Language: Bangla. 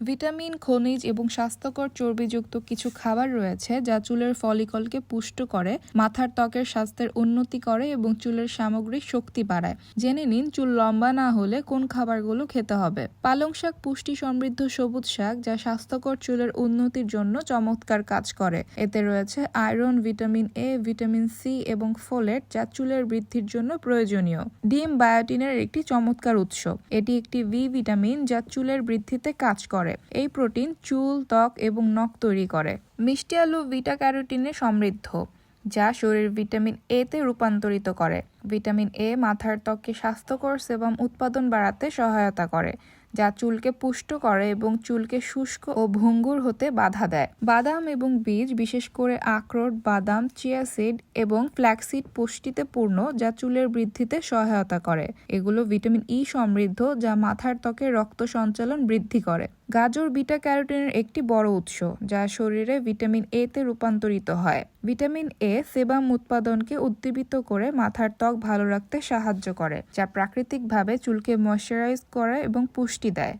ভিটামিন, খনিজ এবং স্বাস্থ্যকর চর্বিযুক্ত কিছু খাবার রয়েছে যা চুলের ফলিকলকে পুষ্ট করে, মাথার ত্বকের স্বাস্থ্যের উন্নতি করে এবং চুলের সামগ্রিক শক্তি বাড়ায়। জেনে নিন চুল লম্বা না হলে কোন খাবারগুলো খেতে হবে। পালং শাক পুষ্টি সমৃদ্ধ সবুজ শাক যা স্বাস্থ্যকর চুলের উন্নতির জন্য চমৎকার কাজ করে। এতে রয়েছে iron, vitamin A, vitamin C এবং ফোলেট যা চুলের বৃদ্ধির জন্য প্রয়োজনীয়। ডিম বায়োটিনের একটি চমৎকার উৎস। এটি একটি বি ভিটামিন যা চুলের বৃদ্ধিতে কাজ করে। এই প্রোটিন চুল, ত্বক এবং নখ তৈরি করে। মিষ্টি আলু বিটা ক্যারোটিনে সমৃদ্ধ, যা শরীর ভিটামিন এ তে রূপান্তরিত করে। ভিটামিন এ মাথার ত্বককে স্বাস্থ্যকর সেবাম উৎপাদন বাড়াতে সহায়তা করে, যা চুলকে পুষ্ট করে এবং চুলকে শুষ্ক ও ভঙ্গুর হতে বাধা দেয়। বাদাম এবং বীজ, বিশেষ করে আখরোট, বাদাম, চিয়া সিড এবং ফ্ল্যাক্সিড পুষ্টিতে পূর্ণ, যা চুলের বৃদ্ধিতে সহায়তা করে। এগুলো ভিটামিন ই সমৃদ্ধ, যা মাথার ত্বকে রক্ত সঞ্চালন বৃদ্ধি করে। গাজর বিটা ক্যারোটিনের একটি বড় উৎস, যা শরীরে ভিটামিন এ তে রূপান্তরিত হয়। ভিটামিন এ সেবাম উৎপাদনকে উদ্দীপিত করে মাথার ত্বক ভালো রাখতে সাহায্য করে, যা প্রাকৃতিকভাবে চুলকে ময়শ্চারাইজ করে এবং পুষ্টি দেয়।